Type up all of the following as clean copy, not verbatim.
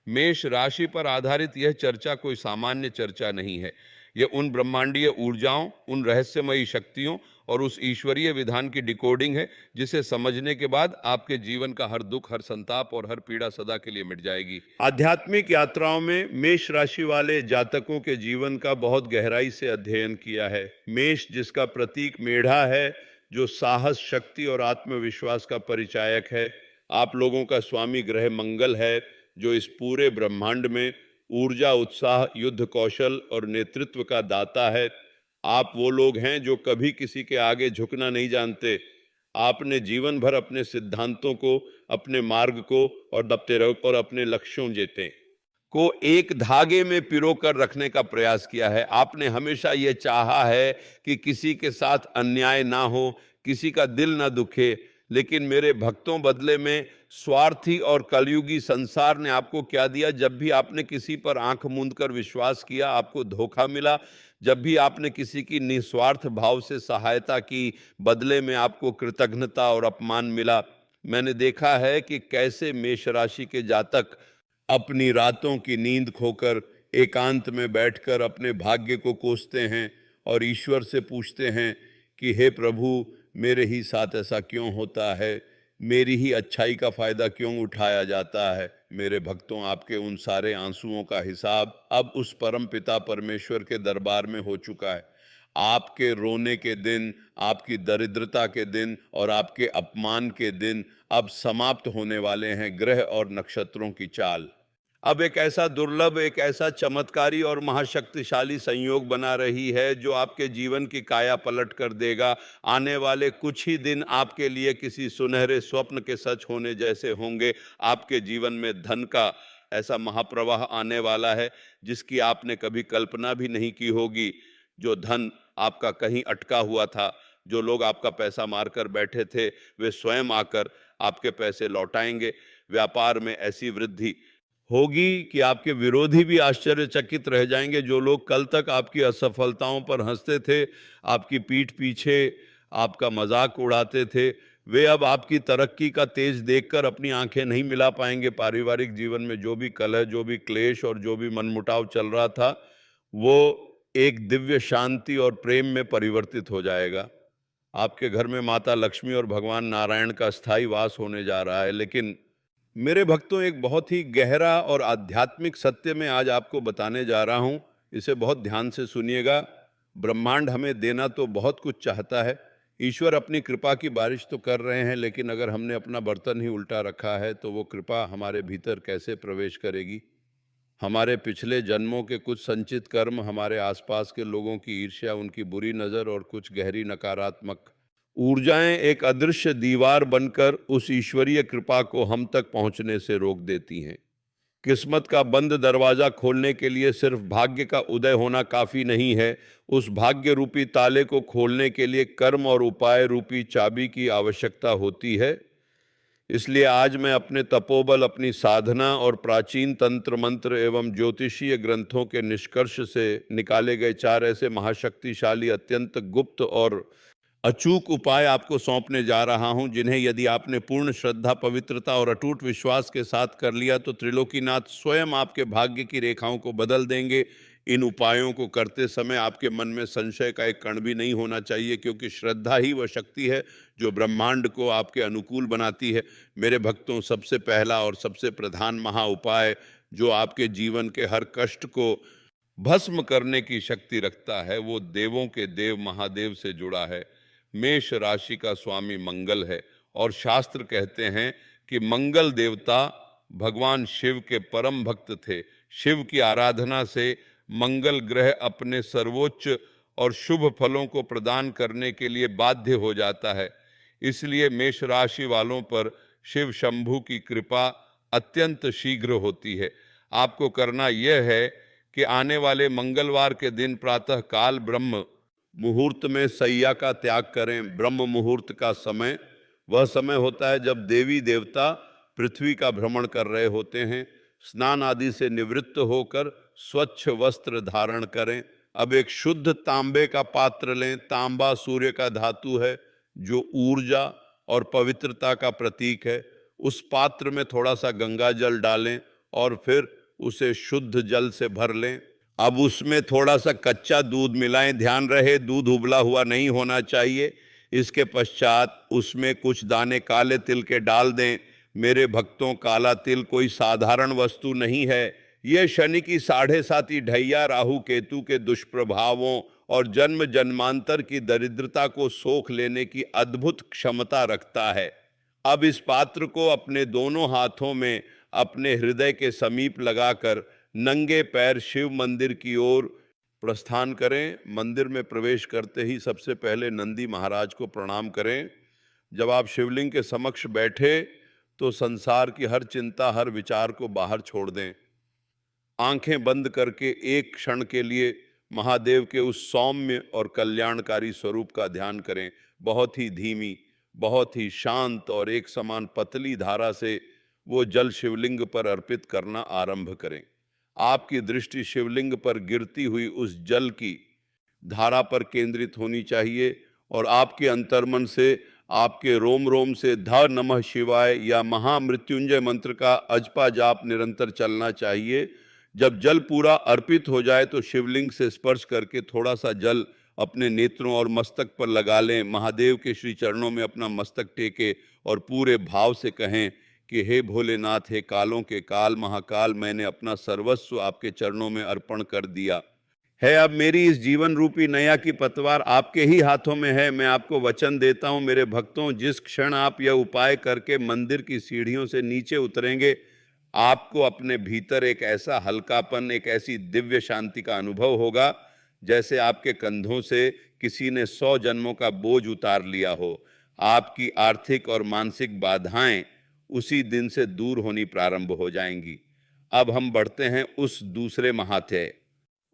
मेष राशि पर आधारित यह चर्चा कोई सामान्य चर्चा नहीं है। यह उन ब्रह्मांडीय ऊर्जाओं, उन रहस्यमयी शक्तियों और उस ईश्वरीय विधान की डिकोडिंग है जिसे समझने के बाद आपके जीवन का हर दुख, हर संताप और हर पीड़ा सदा के लिए मिट जाएगी। आध्यात्मिक यात्राओं में मेष राशि वाले जातकों के जीवन का बहुत गहराई से अध्ययन किया है। मेष, जिसका प्रतीक मेढ़ा है, जो साहस, शक्ति और आत्मविश्वास का परिचायक है। आप लोगों का स्वामी ग्रह मंगल है, जो इस पूरे ब्रह्मांड में ऊर्जा, उत्साह, युद्ध कौशल और नेतृत्व का दाता है। आप वो लोग हैं जो कभी किसी के आगे झुकना नहीं जानते। आपने जीवन भर अपने सिद्धांतों को, अपने मार्ग को और अपने लक्ष्यों जेते को एक धागे में पिरोकर रखने का प्रयास किया है। आपने हमेशा ये चाहा है कि किसी के साथ अन्याय ना हो, किसी का दिल ना दुखे, लेकिन मेरे भक्तों, बदले में स्वार्थी और कलयुगी संसार ने आपको क्या दिया? जब भी आपने किसी पर आंख मूंद कर विश्वास किया, आपको धोखा मिला। जब भी आपने किसी की निस्वार्थ भाव से सहायता की, बदले में आपको कृतज्ञता और अपमान मिला। मैंने देखा है कि कैसे मेष राशि के जातक अपनी रातों की नींद खोकर एकांत में बैठकर अपने भाग्य को कोसते हैं और ईश्वर से पूछते हैं कि हे प्रभु, मेरे ही साथ ऐसा क्यों होता है? मेरी ही अच्छाई का फायदा क्यों उठाया जाता है? मेरे भक्तों, आपके उन सारे आंसुओं का हिसाब अब उस परम पिता परमेश्वर के दरबार में हो चुका है। आपके रोने के दिन, आपकी दरिद्रता के दिन और आपके अपमान के दिन अब समाप्त होने वाले हैं। ग्रह और नक्षत्रों की चाल अब एक ऐसा दुर्लभ, एक ऐसा चमत्कारी और महाशक्तिशाली संयोग बना रही है जो आपके जीवन की काया पलट कर देगा। आने वाले कुछ ही दिन आपके लिए किसी सुनहरे स्वप्न के सच होने जैसे होंगे। आपके जीवन में धन का ऐसा महाप्रवाह आने वाला है जिसकी आपने कभी कल्पना भी नहीं की होगी। जो धन आपका कहीं अटका हुआ था, जो लोग आपका पैसा मारकर बैठे थे, वे स्वयं आकर आपके पैसे लौटाएंगे। व्यापार में ऐसी वृद्धि होगी कि आपके विरोधी भी आश्चर्यचकित रह जाएंगे। जो लोग कल तक आपकी असफलताओं पर हंसते थे, आपकी पीठ पीछे आपका मजाक उड़ाते थे, वे अब आपकी तरक्की का तेज देखकर अपनी आंखें नहीं मिला पाएंगे। पारिवारिक जीवन में जो भी कलह, जो भी क्लेश और जो भी मनमुटाव चल रहा था, वो एक दिव्य शांति और प्रेम में परिवर्तित हो जाएगा। आपके घर में माता लक्ष्मी और भगवान नारायण का स्थायी वास होने जा रहा है। लेकिन मेरे भक्तों, एक बहुत ही गहरा और आध्यात्मिक सत्य मैं आज आपको बताने जा रहा हूं। इसे बहुत ध्यान से सुनिएगा। ब्रह्मांड हमें देना तो बहुत कुछ चाहता है। ईश्वर अपनी कृपा की बारिश तो कर रहे हैं, लेकिन अगर हमने अपना बर्तन ही उल्टा रखा है तो वो कृपा हमारे भीतर कैसे प्रवेश करेगी? हमारे पिछले जन्मों के कुछ संचित कर्म, हमारे आसपास के लोगों की ईर्ष्या, उनकी बुरी नज़र और कुछ गहरी नकारात्मक ऊर्जाएं एक अदृश्य दीवार बनकर उस ईश्वरीय कृपा को हम तक पहुंचने से रोक देती हैं। किस्मत का बंद दरवाजा खोलने के लिए सिर्फ भाग्य का उदय होना काफी नहीं है। उस भाग्य रूपी ताले को खोलने के लिए कर्म और उपाय रूपी चाबी की आवश्यकता होती है। इसलिए आज मैं अपने तपोबल, अपनी साधना और प्राचीन तंत्र मंत्र एवं ज्योतिषीय ग्रंथों के निष्कर्ष से निकाले गए 4 ऐसे महाशक्तिशाली, अत्यंत गुप्त और अचूक उपाय आपको सौंपने जा रहा हूं, जिन्हें यदि आपने पूर्ण श्रद्धा, पवित्रता और अटूट विश्वास के साथ कर लिया तो त्रिलोकीनाथ स्वयं आपके भाग्य की रेखाओं को बदल देंगे। इन उपायों को करते समय आपके मन में संशय का एक कण भी नहीं होना चाहिए, क्योंकि श्रद्धा ही वह शक्ति है जो ब्रह्मांड को आपके अनुकूल बनाती है। मेरे भक्तों, सबसे पहला और सबसे प्रधान महा उपाय जो आपके जीवन के हर कष्ट को भस्म करने की शक्ति रखता है, वो देवों के देव महादेव से जुड़ा है। मेष राशि का स्वामी मंगल है और शास्त्र कहते हैं कि मंगल देवता भगवान शिव के परम भक्त थे। शिव की आराधना से मंगल ग्रह अपने सर्वोच्च और शुभ फलों को प्रदान करने के लिए बाध्य हो जाता है। इसलिए मेष राशि वालों पर शिव शंभु की कृपा अत्यंत शीघ्र होती है। आपको करना यह है कि आने वाले मंगलवार के दिन प्रातः काल ब्रह्म मुहूर्त में सैया का त्याग करें। ब्रह्म मुहूर्त का समय वह समय होता है जब देवी देवता पृथ्वी का भ्रमण कर रहे होते हैं। स्नान आदि से निवृत्त होकर स्वच्छ वस्त्र धारण करें। अब एक शुद्ध तांबे का पात्र लें। तांबा सूर्य का धातु है जो ऊर्जा और पवित्रता का प्रतीक है। उस पात्र में थोड़ा सा गंगा जल डालें और फिर उसे शुद्ध जल से भर लें। अब उसमें थोड़ा सा कच्चा दूध मिलाएं, ध्यान रहे दूध उबला हुआ नहीं होना चाहिए। इसके पश्चात उसमें कुछ दाने काले तिल के डाल दें। मेरे भक्तों, काला तिल कोई साधारण वस्तु नहीं है। यह शनि की 7.5 ढैया राहु केतु के दुष्प्रभावों और जन्म जन्मांतर की दरिद्रता को सोख लेने की अद्भुत क्षमता रखता है। अब इस पात्र को अपने दोनों हाथों में अपने हृदय के समीप लगाकर नंगे पैर शिव मंदिर की ओर प्रस्थान करें। मंदिर में प्रवेश करते ही सबसे पहले नंदी महाराज को प्रणाम करें। जब आप शिवलिंग के समक्ष बैठे तो संसार की हर चिंता, हर विचार को बाहर छोड़ दें। आंखें बंद करके एक क्षण के लिए महादेव के उस सौम्य और कल्याणकारी स्वरूप का ध्यान करें। बहुत ही धीमी, बहुत ही शांत और एक समान पतली धारा से वो जल शिवलिंग पर अर्पित करना आरंभ करें। आपकी दृष्टि शिवलिंग पर गिरती हुई उस जल की धारा पर केंद्रित होनी चाहिए और आपके अंतर्मन से, आपके रोम रोम से ध नमः शिवाय या महामृत्युंजय मंत्र का अजपा जाप निरंतर चलना चाहिए। जब जल पूरा अर्पित हो जाए तो शिवलिंग से स्पर्श करके थोड़ा सा जल अपने नेत्रों और मस्तक पर लगा लें। महादेव के श्री चरणों में अपना मस्तक टेके और पूरे भाव से कहें कि हे भोलेनाथ, हे कालों के काल महाकाल, मैंने अपना सर्वस्व आपके चरणों में अर्पण कर दिया है। अब मेरी इस जीवन रूपी नैया की पतवार आपके ही हाथों में है। मैं आपको वचन देता हूं मेरे भक्तों, जिस क्षण आप यह उपाय करके मंदिर की सीढ़ियों से नीचे उतरेंगे, आपको अपने भीतर एक ऐसा हल्कापन, एक ऐसी दिव्य शांति का अनुभव होगा जैसे आपके कंधों से किसी ने 100 जन्मों का बोझ उतार लिया हो। आपकी आर्थिक और मानसिक बाधाएं उसी दिन से दूर होनी प्रारंभ हो जाएंगी। अब हम बढ़ते हैं उस दूसरे महात्याय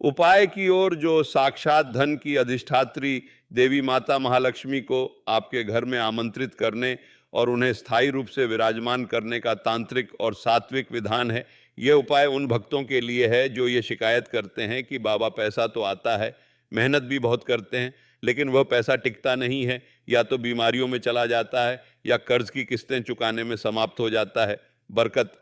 उपाय की ओर, जो साक्षात धन की अधिष्ठात्री देवी माता महालक्ष्मी को आपके घर में आमंत्रित करने और उन्हें स्थायी रूप से विराजमान करने का तांत्रिक और सात्विक विधान है। यह उपाय उन भक्तों के लिए है जो ये शिकायत करते हैं कि बाबा पैसा तो आता है, मेहनत भी बहुत करते हैं, लेकिन वह पैसा टिकता नहीं है, या तो बीमारियों में चला जाता है या कर्ज की किस्तें चुकाने में समाप्त हो जाता है। बरकत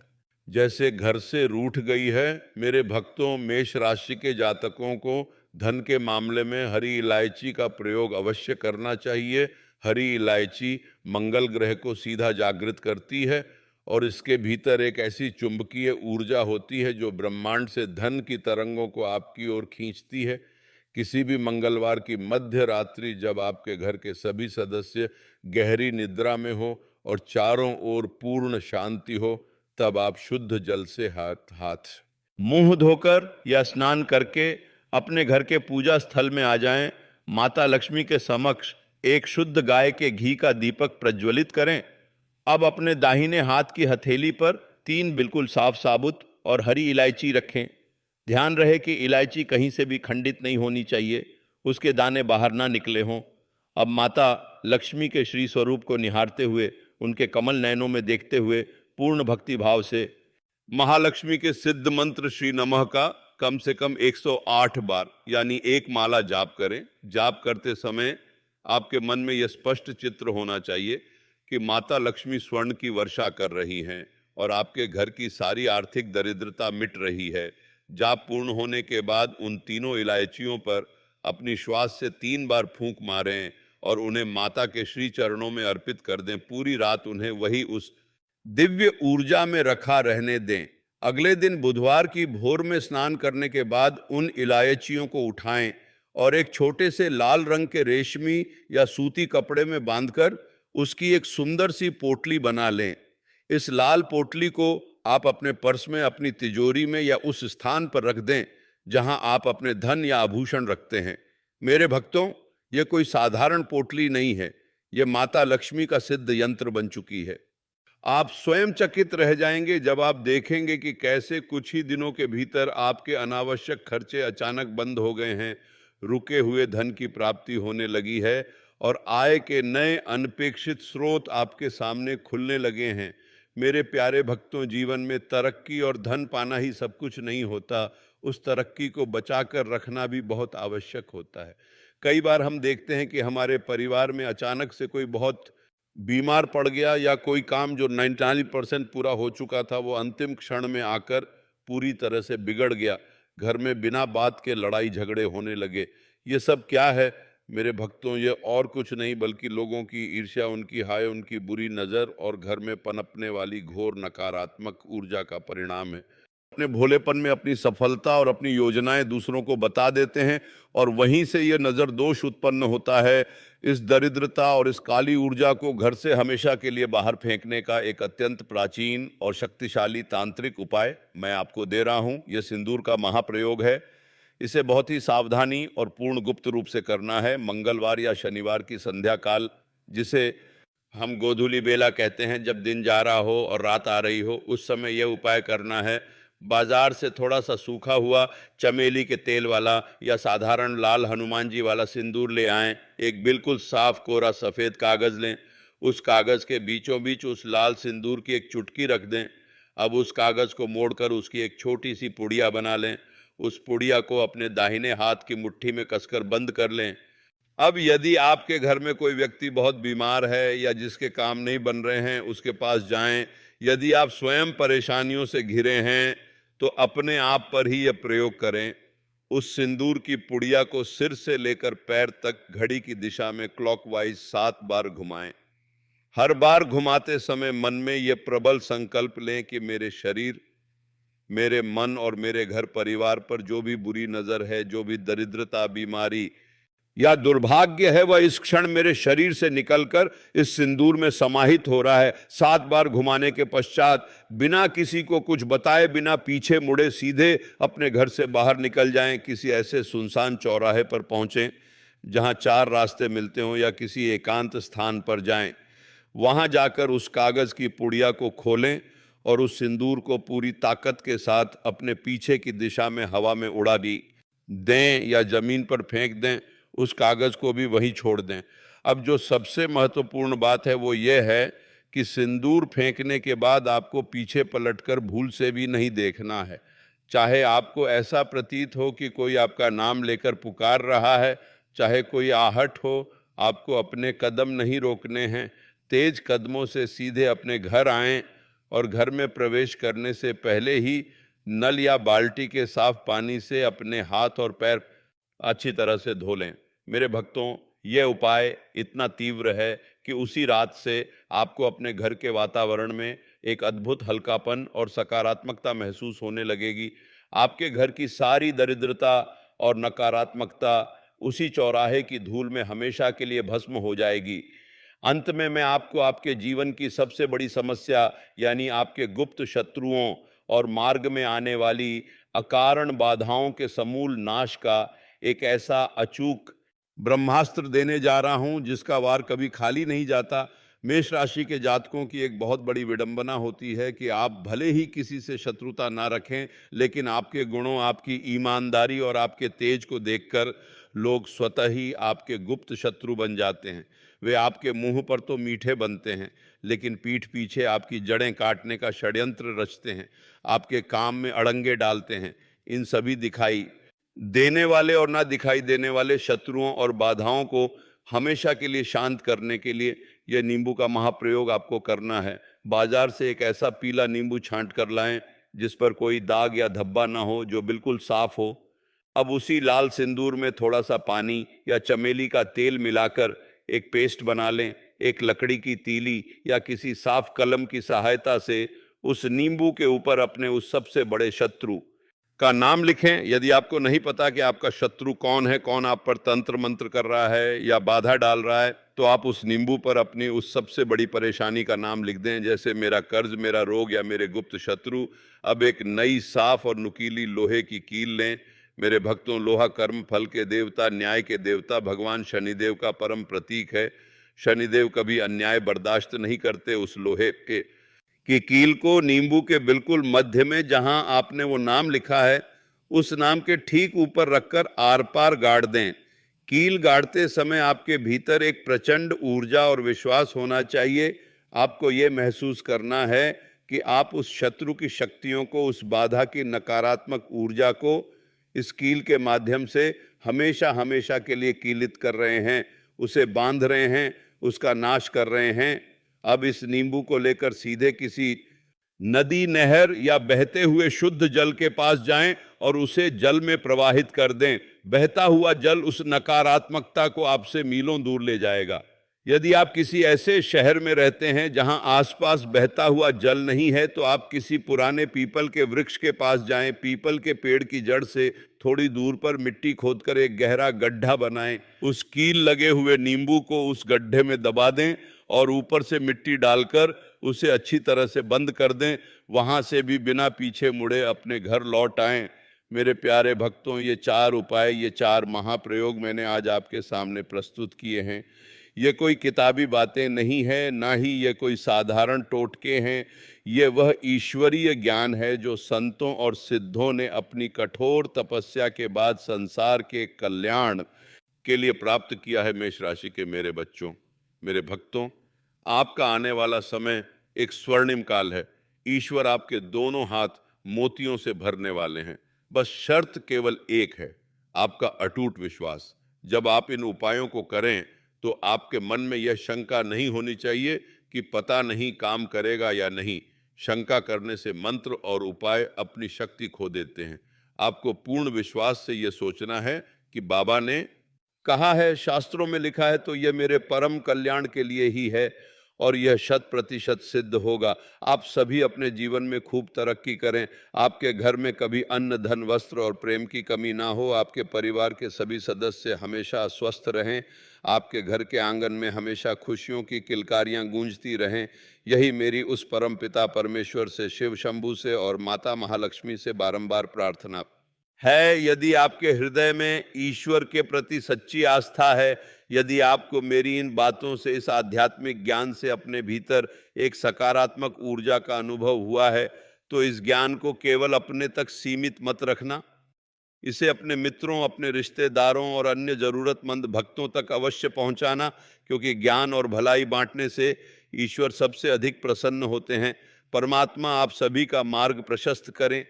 जैसे घर से रूठ गई है। मेरे भक्तों, मेष राशि के जातकों को धन के मामले में हरी इलायची का प्रयोग अवश्य करना चाहिए। हरी इलायची मंगल ग्रह को सीधा जागृत करती है और इसके भीतर एक ऐसी चुंबकीय ऊर्जा होती है जो ब्रह्मांड से धन की तरंगों को आपकी ओर खींचती है। किसी भी मंगलवार की मध्य रात्रि जब आपके घर के सभी सदस्य गहरी निद्रा में हो और चारों ओर पूर्ण शांति हो, तब आप शुद्ध जल से हाथ मुंह धोकर या स्नान करके अपने घर के पूजा स्थल में आ जाएं। माता लक्ष्मी के समक्ष एक शुद्ध गाय के घी का दीपक प्रज्वलित करें। अब अपने दाहिने हाथ की हथेली पर 3 बिल्कुल साफ साबुत और हरी इलायची रखें। ध्यान रहे कि इलायची कहीं से भी खंडित नहीं होनी चाहिए, उसके दाने बाहर ना निकले हों। अब माता लक्ष्मी के श्री स्वरूप को निहारते हुए, उनके कमल नयनों में देखते हुए पूर्ण भक्ति भाव से महालक्ष्मी के सिद्ध मंत्र श्री नमः का कम से कम 108 बार यानी 1 माला जाप करें। जाप करते समय आपके मन में यह स्पष्ट चित्र होना चाहिए कि माता लक्ष्मी स्वर्ण की वर्षा कर रही हैं और आपके घर की सारी आर्थिक दरिद्रता मिट रही है। जाप पूर्ण होने के बाद उन तीनों इलायचियों पर अपनी श्वास से 3 बार फूंक मारें और उन्हें माता के श्री चरणों में अर्पित कर दें। पूरी रात उन्हें वही उस दिव्य ऊर्जा में रखा रहने दें। अगले दिन बुधवार की भोर में स्नान करने के बाद उन इलायचियों को उठाएं और एक छोटे से लाल रंग के रेशमी या सूती कपड़े में बांधकर उसकी एक सुंदर सी पोटली बना लें। इस लाल पोटली को आप अपने पर्स में, अपनी तिजोरी में या उस स्थान पर रख दें जहां आप अपने धन या आभूषण रखते हैं। मेरे भक्तों, यह कोई साधारण पोटली नहीं है, यह माता लक्ष्मी का सिद्ध यंत्र बन चुकी है। आप स्वयं चकित रह जाएंगे जब आप देखेंगे कि कैसे कुछ ही दिनों के भीतर आपके अनावश्यक खर्चे अचानक बंद हो गए हैं, रुके हुए धन की प्राप्ति होने लगी है और आय के नए अनपेक्षित स्रोत आपके सामने खुलने लगे हैं। मेरे प्यारे भक्तों, जीवन में तरक्की और धन पाना ही सब कुछ नहीं होता, उस तरक्की को बचाकर रखना भी बहुत आवश्यक होता है। कई बार हम देखते हैं कि हमारे परिवार में अचानक से कोई बहुत बीमार पड़ गया या कोई काम जो 99% पूरा हो चुका था वो अंतिम क्षण में आकर पूरी तरह से बिगड़ गया। घर में बिना बात के लड़ाई झगड़े होने लगे। ये सब क्या है मेरे भक्तों? ये और कुछ नहीं बल्कि लोगों की ईर्ष्या, उनकी हाय, उनकी बुरी नज़र और घर में पनपने वाली घोर नकारात्मक ऊर्जा का परिणाम है। अपने भोलेपन में अपनी सफलता और अपनी योजनाएं दूसरों को बता देते हैं और वहीं से ये नज़र दोष उत्पन्न होता है। इस दरिद्रता और इस काली ऊर्जा को घर से हमेशा के लिए बाहर फेंकने का एक अत्यंत प्राचीन और शक्तिशाली तांत्रिक उपाय मैं आपको दे रहा हूं। यह सिंदूर का महाप्रयोग है। इसे बहुत ही सावधानी और पूर्ण गुप्त रूप से करना है। मंगलवार या शनिवार की संध्या काल, जिसे हम गोधूली बेला कहते हैं, जब दिन जा रहा हो और रात आ रही हो, उस समय यह उपाय करना है। बाजार से थोड़ा सा सूखा हुआ चमेली के तेल वाला या साधारण लाल हनुमान जी वाला सिंदूर ले आएं। एक बिल्कुल साफ कोरा सफ़ेद कागज़ लें। उस कागज़ के बीचों बीच उस लाल सिंदूर की एक चुटकी रख दें। अब उस कागज़ को मोड़कर उसकी एक छोटी सी पुड़िया बना लें। उस पुड़िया को अपने दाहिने हाथ की मुट्ठी में कसकर बंद कर लें। अब यदि आपके घर में कोई व्यक्ति बहुत बीमार है या जिसके काम नहीं बन रहे हैं, उसके पास जाएं। यदि आप स्वयं परेशानियों से घिरे हैं तो अपने आप पर ही यह प्रयोग करें। उस सिंदूर की पुड़िया को सिर से लेकर पैर तक घड़ी की दिशा में क्लॉकवाइज 7 बार घुमाएं। हर बार घुमाते समय मन में यह प्रबल संकल्प लें कि मेरे शरीर, मेरे मन और मेरे घर परिवार पर जो भी बुरी नजर है, जो भी दरिद्रता, बीमारी या दुर्भाग्य है, वह इस क्षण मेरे शरीर से निकलकर इस सिंदूर में समाहित हो रहा है। 7 बार घुमाने के पश्चात बिना किसी को कुछ बताए, बिना पीछे मुड़े सीधे अपने घर से बाहर निकल जाएं। किसी ऐसे सुनसान चौराहे पर पहुंचें जहां 4 रास्ते मिलते हों या किसी एकांत स्थान पर जाएं। वहां जाकर उस कागज की पुड़िया को खोलें और उस सिंदूर को पूरी ताकत के साथ अपने पीछे की दिशा में हवा में उड़ा दें या जमीन पर फेंक दें। उस कागज को भी वहीं छोड़ दें। अब जो सबसे महत्वपूर्ण बात है वो ये है कि सिंदूर फेंकने के बाद आपको पीछे पलटकर भूल से भी नहीं देखना है। चाहे आपको ऐसा प्रतीत हो कि कोई आपका नाम लेकर पुकार रहा है, चाहे कोई आहट हो, आपको अपने कदम नहीं रोकने हैं। तेज कदमों से सीधे अपने घर आएं और घर में प्रवेश करने से पहले ही नल या बाल्टी के साफ पानी से अपने हाथ और पैर अच्छी तरह से धो लें। मेरे भक्तों, यह उपाय इतना तीव्र है कि उसी रात से आपको अपने घर के वातावरण में एक अद्भुत हल्कापन और सकारात्मकता महसूस होने लगेगी। आपके घर की सारी दरिद्रता और नकारात्मकता उसी चौराहे की धूल में हमेशा के लिए भस्म हो जाएगी। अंत में मैं आपको आपके जीवन की सबसे बड़ी समस्या, यानी आपके गुप्त शत्रुओं और मार्ग में आने वाली अकारण बाधाओं के समूल नाश का एक ऐसा अचूक ब्रह्मास्त्र देने जा रहा हूं जिसका वार कभी खाली नहीं जाता। मेष राशि के जातकों की एक बहुत बड़ी विडंबना होती है कि आप भले ही किसी से शत्रुता ना रखें, लेकिन आपके गुणों, आपकी ईमानदारी और आपके तेज को देखकर लोग स्वतः ही आपके गुप्त शत्रु बन जाते हैं। वे आपके मुंह पर तो मीठे बनते हैं, लेकिन पीठ पीछे आपकी जड़ें काटने का षड्यंत्र रचते हैं, आपके काम में अड़ंगे डालते हैं। इन सभी दिखाई देने वाले और ना दिखाई देने वाले शत्रुओं और बाधाओं को हमेशा के लिए शांत करने के लिए यह नींबू का महाप्रयोग आपको करना है। बाजार से एक ऐसा पीला नींबू छांट कर लाएं जिस पर कोई दाग या धब्बा ना हो, जो बिल्कुल साफ हो। अब उसी लाल सिंदूर में थोड़ा सा पानी या चमेली का तेल मिलाकर एक पेस्ट बना लें। एक लकड़ी की तीली या किसी साफ कलम की सहायता से उस नींबू के ऊपर अपने उस सबसे बड़े शत्रु का नाम लिखें। यदि आपको नहीं पता कि आपका शत्रु कौन है, कौन आप पर तंत्र मंत्र कर रहा है या बाधा डाल रहा है, तो आप उस नींबू पर अपनी उस सबसे बड़ी परेशानी का नाम लिख दें, जैसे मेरा कर्ज, मेरा रोग या मेरे गुप्त शत्रु। अब एक नई साफ और नुकीली लोहे की कील लें। मेरे भक्तों, लोहा कर्म फल के देवता, न्याय के देवता भगवान शनिदेव का परम प्रतीक है। शनिदेव कभी अन्याय बर्दाश्त नहीं करते। उस लोहे की कील को नींबू के बिल्कुल मध्य में, जहां आपने वो नाम लिखा है, उस नाम के ठीक ऊपर रखकर आर पार गाड़ दें। कील गाड़ते समय आपके भीतर एक प्रचंड ऊर्जा और विश्वास होना चाहिए। आपको ये महसूस करना है कि आप उस शत्रु की शक्तियों को, उस बाधा की नकारात्मक ऊर्जा को इस कील के माध्यम से हमेशा हमेशा के लिए कीलित कर रहे हैं, उसे बांध रहे हैं उसका नाश कर रहे हैं। अब इस नींबू को लेकर सीधे किसी नदी, नहर या बहते हुए शुद्ध जल के पास जाएं और उसे जल में प्रवाहित कर दें। बहता हुआ जल उस नकारात्मकता को आपसे मीलों दूर ले जाएगा। यदि आप किसी ऐसे शहर में रहते हैं जहां आसपास बहता हुआ जल नहीं है, तो आप किसी पुराने पीपल के वृक्ष के पास जाएं। पीपल के पेड़ की जड़ से थोड़ी दूर पर मिट्टी खोदकर एक गहरा गड्ढा बनाएं। उस कील लगे हुए नींबू को उस गड्ढे में दबा दें और ऊपर से मिट्टी डालकर उसे अच्छी तरह से बंद कर दें। वहां से भी बिना पीछे मुड़े अपने घर लौट आएं। मेरे प्यारे भक्तों, ये 4 उपाय, ये 4 महाप्रयोग मैंने आज आपके सामने प्रस्तुत किए हैं। ये कोई किताबी बातें नहीं है, ना ही ये कोई साधारण टोटके हैं। ये वह ईश्वरीय ज्ञान है जो संतों और सिद्धों ने अपनी कठोर तपस्या के बाद संसार के कल्याण के लिए प्राप्त किया है। मेष राशि के मेरे बच्चों, मेरे भक्तों, आपका आने वाला समय एक स्वर्णिम काल है। ईश्वर आपके दोनों हाथ मोतियों से भरने वाले हैं। बस शर्त केवल एक है, आपका अटूट विश्वास। जब आप इन उपायों को करें तो आपके मन में यह शंका नहीं होनी चाहिए कि पता नहीं काम करेगा या नहीं। शंका करने से मंत्र और उपाय अपनी शक्ति खो देते हैं। आपको पूर्ण विश्वास से यह सोचना है कि बाबा ने कहा है, शास्त्रों में लिखा है, तो यह मेरे परम कल्याण के लिए ही है और यह 100% सिद्ध होगा। आप सभी अपने जीवन में खूब तरक्की करें। आपके घर में कभी अन्न, धन, वस्त्र और प्रेम की कमी ना हो। आपके परिवार के सभी सदस्य हमेशा स्वस्थ रहें। आपके घर के आंगन में हमेशा खुशियों की किलकारियां गूंजती रहें। यही मेरी उस परम पिता परमेश्वर से, शिव शंभू से और माता महालक्ष्मी से बारंबार प्रार्थना है। यदि आपके हृदय में ईश्वर के प्रति सच्ची आस्था है, यदि आपको मेरी इन बातों से, इस आध्यात्मिक ज्ञान से अपने भीतर एक सकारात्मक ऊर्जा का अनुभव हुआ है, तो इस ज्ञान को केवल अपने तक सीमित मत रखना। इसे अपने मित्रों, अपने रिश्तेदारों और अन्य जरूरतमंद भक्तों तक अवश्य पहुंचाना, क्योंकि ज्ञान और भलाई बांटने से ईश्वर सबसे अधिक प्रसन्न होते हैं। परमात्मा आप सभी का मार्ग प्रशस्त करें।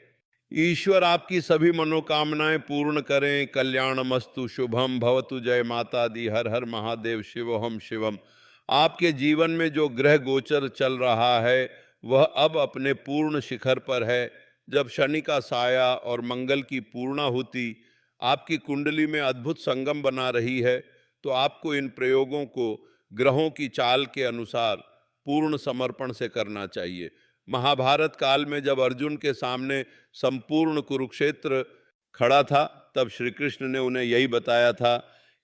ईश्वर आपकी सभी मनोकामनाएं पूर्ण करें। कल्याणमस्तु, शुभम भवतु। जय माता दी। हर हर महादेव। शिवोहम शिवम। आपके जीवन में जो ग्रह गोचर चल रहा है वह अब अपने पूर्ण शिखर पर है। जब शनि का साया और मंगल की पूर्णाहुति आपकी कुंडली में अद्भुत संगम बना रही है, तो आपको इन प्रयोगों को ग्रहों की चाल के अनुसार पूर्ण समर्पण से करना चाहिए। महाभारत काल में जब अर्जुन के सामने संपूर्ण कुरुक्षेत्र खड़ा था, तब श्री कृष्ण ने उन्हें यही बताया था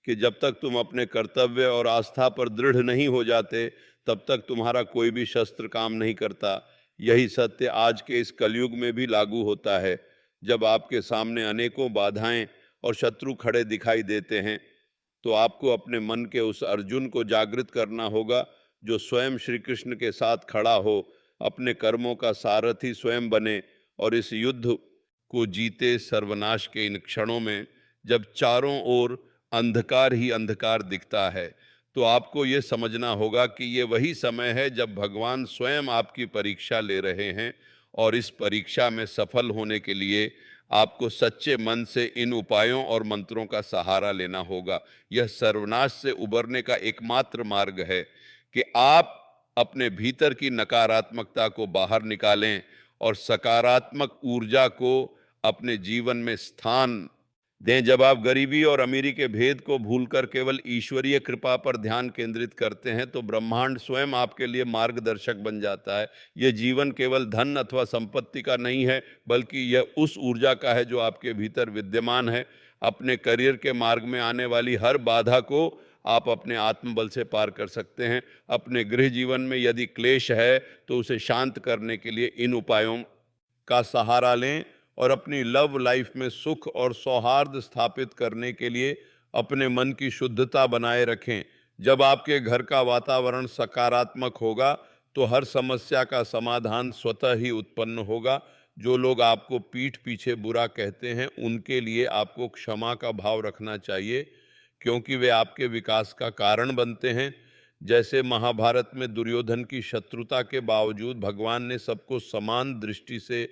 कि जब तक तुम अपने कर्तव्य और आस्था पर दृढ़ नहीं हो जाते, तब तक तुम्हारा कोई भी शस्त्र काम नहीं करता। यही सत्य आज के इस कलयुग में भी लागू होता है। जब आपके सामने अनेकों बाधाएं और शत्रु खड़े दिखाई देते हैं, तो आपको अपने मन के उस अर्जुन को जागृत करना होगा जो स्वयं श्री कृष्ण के साथ खड़ा हो, अपने कर्मों का सारथी स्वयं बने और इस युद्ध को जीते। सर्वनाश के इन क्षणों में जब चारों ओर अंधकार ही अंधकार दिखता है, तो आपको ये समझना होगा कि ये वही समय है जब भगवान स्वयं आपकी परीक्षा ले रहे हैं, और इस परीक्षा में सफल होने के लिए आपको सच्चे मन से इन उपायों और मंत्रों का सहारा लेना होगा। यह सर्वनाश से उबरने का एकमात्र मार्ग है कि आप अपने भीतर की नकारात्मकता को बाहर निकालें और सकारात्मक ऊर्जा को अपने जीवन में स्थान दें। जब आप गरीबी और अमीरी के भेद को भूलकर केवल ईश्वरीय कृपा पर ध्यान केंद्रित करते हैं, तो ब्रह्मांड स्वयं आपके लिए मार्गदर्शक बन जाता है। यह जीवन केवल धन अथवा संपत्ति का नहीं है, बल्कि यह उस ऊर्जा का है जो आपके भीतर विद्यमान है। अपने करियर के मार्ग में आने वाली हर बाधा को आप अपने आत्मबल से पार कर सकते हैं। अपने गृह जीवन में यदि क्लेश है, तो उसे शांत करने के लिए इन उपायों का सहारा लें और अपनी लव लाइफ में सुख और सौहार्द स्थापित करने के लिए अपने मन की शुद्धता बनाए रखें। जब आपके घर का वातावरण सकारात्मक होगा, तो हर समस्या का समाधान स्वतः ही उत्पन्न होगा। जो लोग आपको पीठ पीछे बुरा कहते हैं, उनके लिए आपको क्षमा का भाव रखना चाहिए, क्योंकि वे आपके विकास का कारण बनते हैं। जैसे महाभारत में दुर्योधन की शत्रुता के बावजूद भगवान ने सबको समान दृष्टि से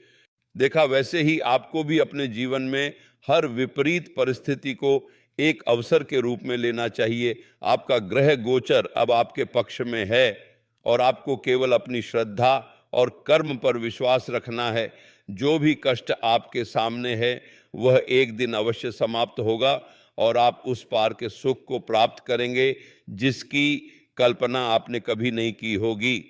देखा, वैसे ही आपको भी अपने जीवन में हर विपरीत परिस्थिति को एक अवसर के रूप में लेना चाहिए। आपका ग्रह गोचर अब आपके पक्ष में है और आपको केवल अपनी श्रद्धा और कर्म पर विश्वास रखना है। जो भी कष्ट आपके सामने है वह एक दिन अवश्य समाप्त होगा और आप उस पार के सुख को प्राप्त करेंगे जिसकी कल्पना आपने कभी नहीं की होगी।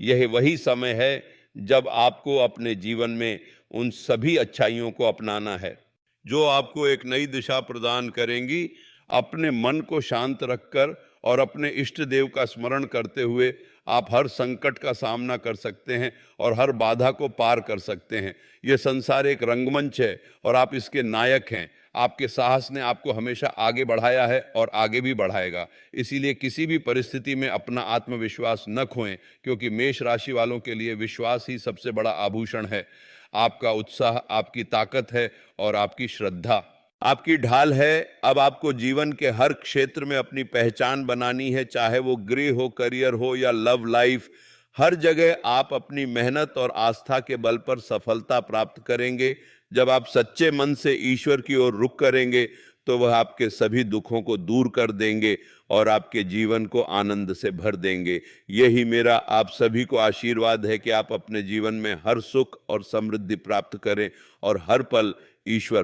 यह वही समय है जब आपको अपने जीवन में उन सभी अच्छाइयों को अपनाना है जो आपको एक नई दिशा प्रदान करेंगी। अपने मन को शांत रखकर और अपने इष्ट देव का स्मरण करते हुए आप हर संकट का सामना कर सकते हैं और हर बाधा को पार कर सकते हैं। यह संसार एक रंगमंच है और आप इसके नायक हैं। आपके साहस ने आपको हमेशा आगे बढ़ाया है और आगे भी बढ़ाएगा। इसीलिए किसी भी परिस्थिति में अपना आत्मविश्वास न खोएं, क्योंकि मेष राशि वालों के लिए विश्वास ही सबसे बड़ा आभूषण है। आपका उत्साह आपकी ताकत है और आपकी श्रद्धा आपकी ढाल है। अब आपको जीवन के हर क्षेत्र में अपनी पहचान बनानी है, चाहे वो गृह हो, करियर हो या लव लाइफ। हर जगह आप अपनी मेहनत और आस्था के बल पर सफलता प्राप्त करेंगे। जब आप सच्चे मन से ईश्वर की ओर रुख करेंगे तो वह आपके सभी दुखों को दूर कर देंगे और आपके जीवन को आनंद से भर देंगे। यही मेरा आप सभी को आशीर्वाद है कि आप अपने जीवन में हर सुख और समृद्धि प्राप्त करें और हर पल ईश्वर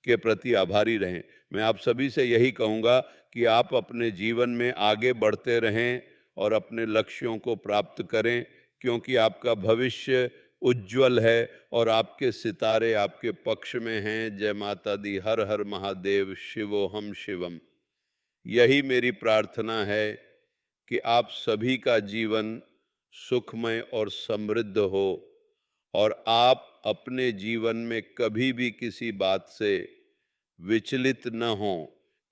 के प्रति आभारी रहें। मैं आप सभी से यही कहूँगा कि आप अपने जीवन में आगे बढ़ते रहें और अपने लक्ष्यों को प्राप्त करें, क्योंकि आपका भविष्य उज्जवल है और आपके सितारे आपके पक्ष में हैं। जय माता दी। हर हर महादेव। शिवोहम शिवम। यही मेरी प्रार्थना है कि आप सभी का जीवन सुखमय और समृद्ध हो और आप अपने जीवन में कभी भी किसी बात से विचलित न हो,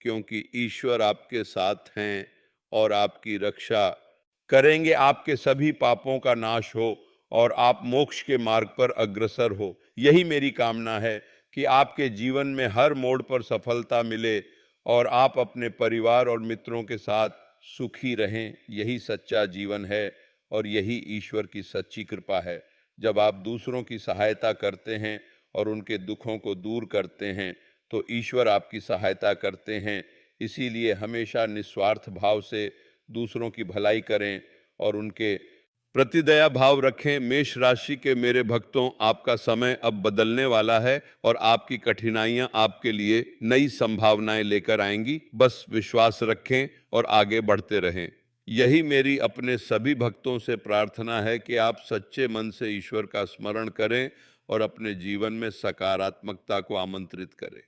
क्योंकि ईश्वर आपके साथ हैं और आपकी रक्षा करेंगे। आपके सभी पापों का नाश हो और आप मोक्ष के मार्ग पर अग्रसर हो। यही मेरी कामना है कि आपके जीवन में हर मोड़ पर सफलता मिले और आप अपने परिवार और मित्रों के साथ सुखी रहें। यही सच्चा जीवन है और यही ईश्वर की सच्ची कृपा है। जब आप दूसरों की सहायता करते हैं और उनके दुखों को दूर करते हैं तो ईश्वर आपकी सहायता करते हैं। इसीलिए हमेशा निस्वार्थ भाव से दूसरों की भलाई करें और उनके प्रति दया भाव रखें। मेष राशि के मेरे भक्तों, आपका समय अब बदलने वाला है और आपकी कठिनाइयां आपके लिए नई संभावनाएं लेकर आएंगी। बस विश्वास रखें और आगे बढ़ते रहें। यही मेरी अपने सभी भक्तों से प्रार्थना है कि आप सच्चे मन से ईश्वर का स्मरण करें और अपने जीवन में सकारात्मकता को आमंत्रित करें।